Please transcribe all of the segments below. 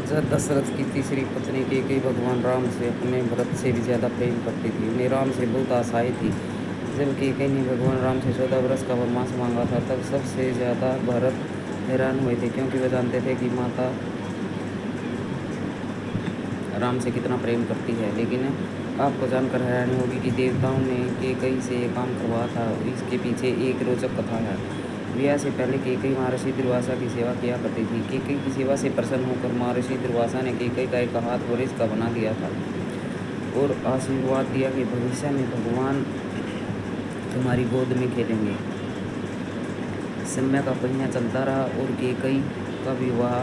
राजा दशरथ की तीसरी पत्नी कैकेयी भगवान राम से अपने भरत से भी ज़्यादा प्रेम करती थी। उन्हें राम से बहुत आशाएं थी। जब कैकेयी ने भगवान राम से 14 वर्ष का वनवास मांगा था, तब सबसे ज़्यादा भरत हैरान हुए थे, क्योंकि वे जानते थे कि माता राम से कितना प्रेम करती है। लेकिन आपको जानकर हैरानी होगी कि देवताओं ने कैकेयी से ये काम करवाया था। इसके पीछे एक रोचक कथा है। विवाह से पहले कैकेयी महर्षि दुर्वासा की सेवा किया करती थी। कैकेयी की सेवा से प्रसन्न होकर महर्षि दुर्वासा ने कैकेयी का एक हाथ वरिष्ठ का बना दिया था और आशीर्वाद दिया कि भविष्य में भगवान तुम्हारी गोद में खेलेंगे। समय का पहिया चलता रहा और कैकेयी का विवाह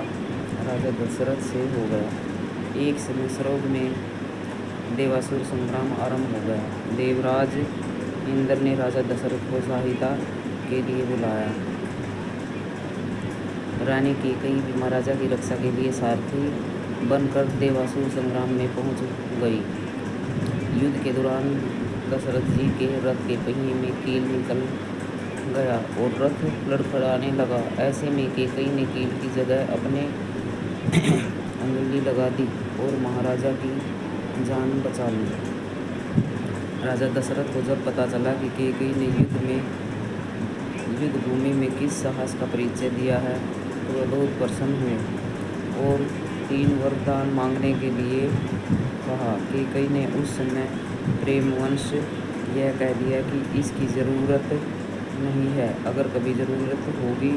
राजा दशरथ से हो गया। एक समय स्वर्ग में देवासुर संग्राम आरंभ हो गया। देवराज इंद्र ने राजा दशरथ को सहायता के लिए बुलाया। रानी कैकेयी भी महाराजा की रक्षा के लिए सारथी बनकर देवासुर संग्राम में पहुंच गई। युद्ध के दौरान दशरथ जी के रथ के पहिए में कील निकल गया और रथ लड़खड़ाने लगा। ऐसे में कैकेयी ने कील की जगह अपने अंगुली लगा दी और महाराजा की जान बचा ली। राजा दशरथ को जब पता चला कि कैकेयी ने युद्ध भूमि में किस साहस का परिचय दिया है, तो वे बहुत प्रसन्न हुए और 3 वरदान मांगने के लिए कहा। कैकेयी ने उस समय प्रेमवश यह कह दिया कि इसकी ज़रूरत नहीं है, अगर कभी ज़रूरत होगी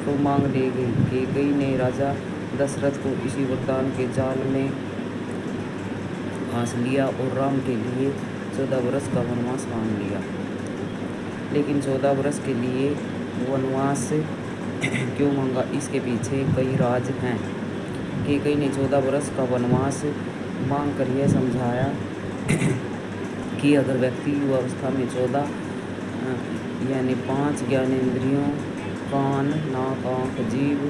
तो मांग लेगी। कैकेयी ने राजा दशरथ को इसी वरदान के जाल में फांस लिया और राम के लिए 14 वर्ष का वनवास मांग लिया। लेकिन 14 वर्ष के लिए वनवास क्यों मांगा, इसके पीछे कई राज हैं। कैकेयी ने 14 वर्ष का वनवास मांग कर यह समझाया कि अगर व्यक्ति युवावस्था में 14 यानी 5 ज्ञानेंद्रियों कान, नाक, आँख, जीभ,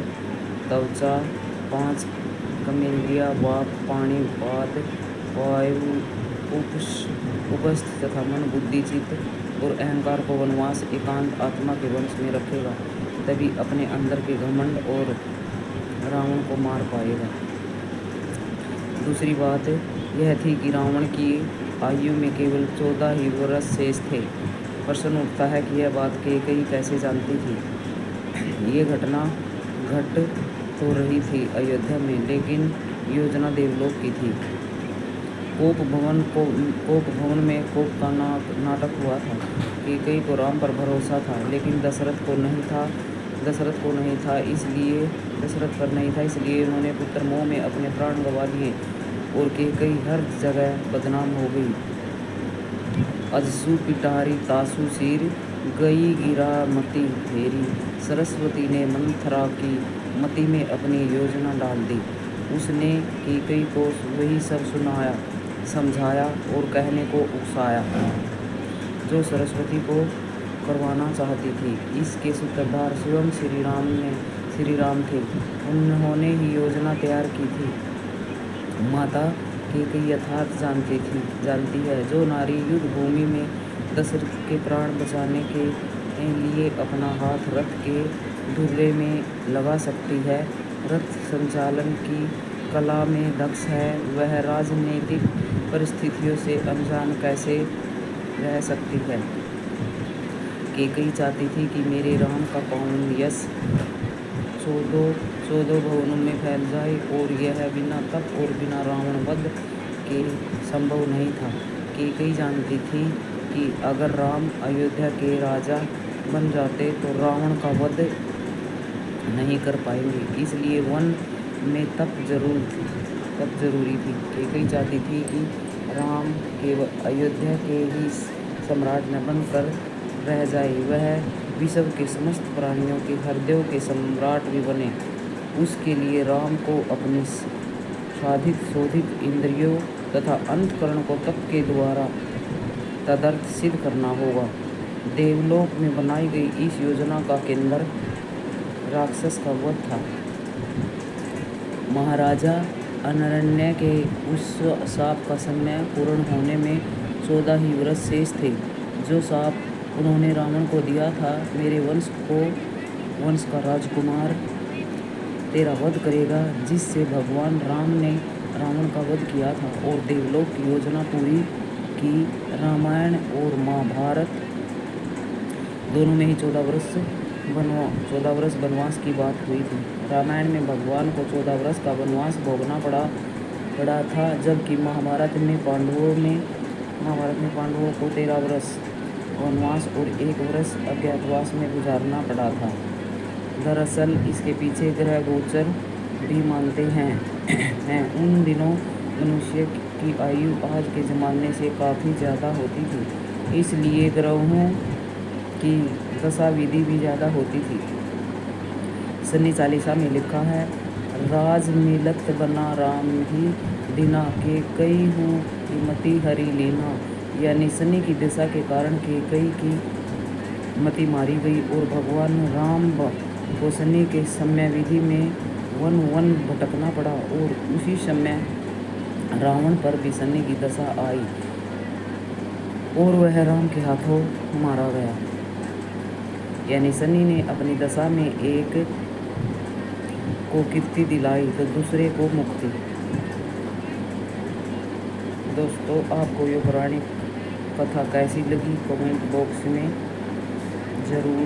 त्वचा, 5 कर्मेंद्रियाँ वाक, पानी, पाद, वायु, उपस्थ तथा मन, बुद्धि, चित्त और अहंकार को वनवास एकांत आत्मा के वंश में रखेगा, तभी अपने अंदर के घमंड और रावण को मार पाएगा। दूसरी बात यह थी कि रावण की आयु में केवल 14 ही वर्ष शेष थे। प्रश्न उठता है कि यह बात कैकेयी कैसे जानती थी। ये घटना घट तो रही थी अयोध्या में, लेकिन योजना देवलोक की थी। कोप भवन में कोप का नाटक हुआ था। कैकेयी को राम पर भरोसा था, लेकिन दशरथ पर नहीं था, इसलिए उन्होंने पुत्र मोह में अपने प्राण गंवा लिए और कैकेयी हर जगह बदनाम हो गई। अजसू पिटारी तासु सिर, गई गिरा मति फेरी। सरस्वती ने मंथरा की मति में अपनी योजना डाल दी। उसने कैकेयी को वही सब सुनाया, समझाया और कहने को उकसाया जो सरस्वती को करवाना चाहती थी। इसके सूत्रधार स्वयं श्री राम थे। उन्होंने ही योजना तैयार की थी। माता कैकेयी यथार्थ जानती है। जो नारी युद्ध भूमि में दशरथ के प्राण बचाने के लिए अपना हाथ रथ के धुर्रे में लगा सकती है, रथ संचालन की कला में दक्ष है, वह राजनीतिक परिस्थितियों से अनजान कैसे रह सकती है। कैकेयी चाहती थी कि मेरे राम का पावन यश 14 भुवनों में फैल जाए और यह बिना तप और बिना रावण वध के संभव नहीं था। कैकेयी जानती थी कि अगर राम अयोध्या के राजा बन जाते तो रावण का वध नहीं कर पाएंगे, इसलिए वन में तप जरूरी थी। कैकेयी चाहती थी कि राम केवल अयोध्या के ही सम्राट न बनकर रह जाए, वह विश्व के समस्त प्राणियों के हृदयों के सम्राट भी बने। उसके लिए राम को अपने साधित शोधित इंद्रियों तथा अंतःकरण को तप के द्वारा तदर्थ सिद्ध करना होगा। देवलोक में बनाई गई इस योजना का केंद्र राक्षस का वध था। महाराजा अनरण्य के उस शाप का समय पूर्ण होने में 14 ही वर्ष शेष थे। जो शाप उन्होंने रावण को दिया था, मेरे वंश का राजकुमार तेरा वध करेगा, जिससे भगवान राम ने रावण का वध किया था और देवलोक की योजना पूरी की। रामायण और महाभारत दोनों में ही 14 वर्ष वनवास की बात हुई थी। रामायण में भगवान को 14 वर्ष का वनवास भोगना पड़ा था, जबकि महाभारत में पांडवों को 13 वर्ष वनवास और 1 वर्ष अज्ञातवास में गुजारना पड़ा था। दरअसल इसके पीछे ग्रह गोचर भी मानते हैं। उन दिनों मनुष्य की आयु आज के ज़माने से काफ़ी ज़्यादा होती थी, इसलिए ग्रहों की दशा विधि भी ज़्यादा होती थी। सन्नी चालीसा में लिखा है, राज मिलत बना राम ही दीना, के कई हूँ मति हरि लीना। यानी सन्नी की दशा के कारण केकई की मति मारी गई और भगवान राम को सन्नी के समय विधि में वन भटकना पड़ा और उसी समय रावण पर भी सन्नी की दशा आई और वह राम के हाथों मारा गया। यानी सन्नी ने अपनी दशा में एक को कीर्ति दिलाई तो दूसरे को मुक्ति। दोस्तों, आपको ये पौराणिक कथा कैसी लगी कमेंट बॉक्स में ज़रूर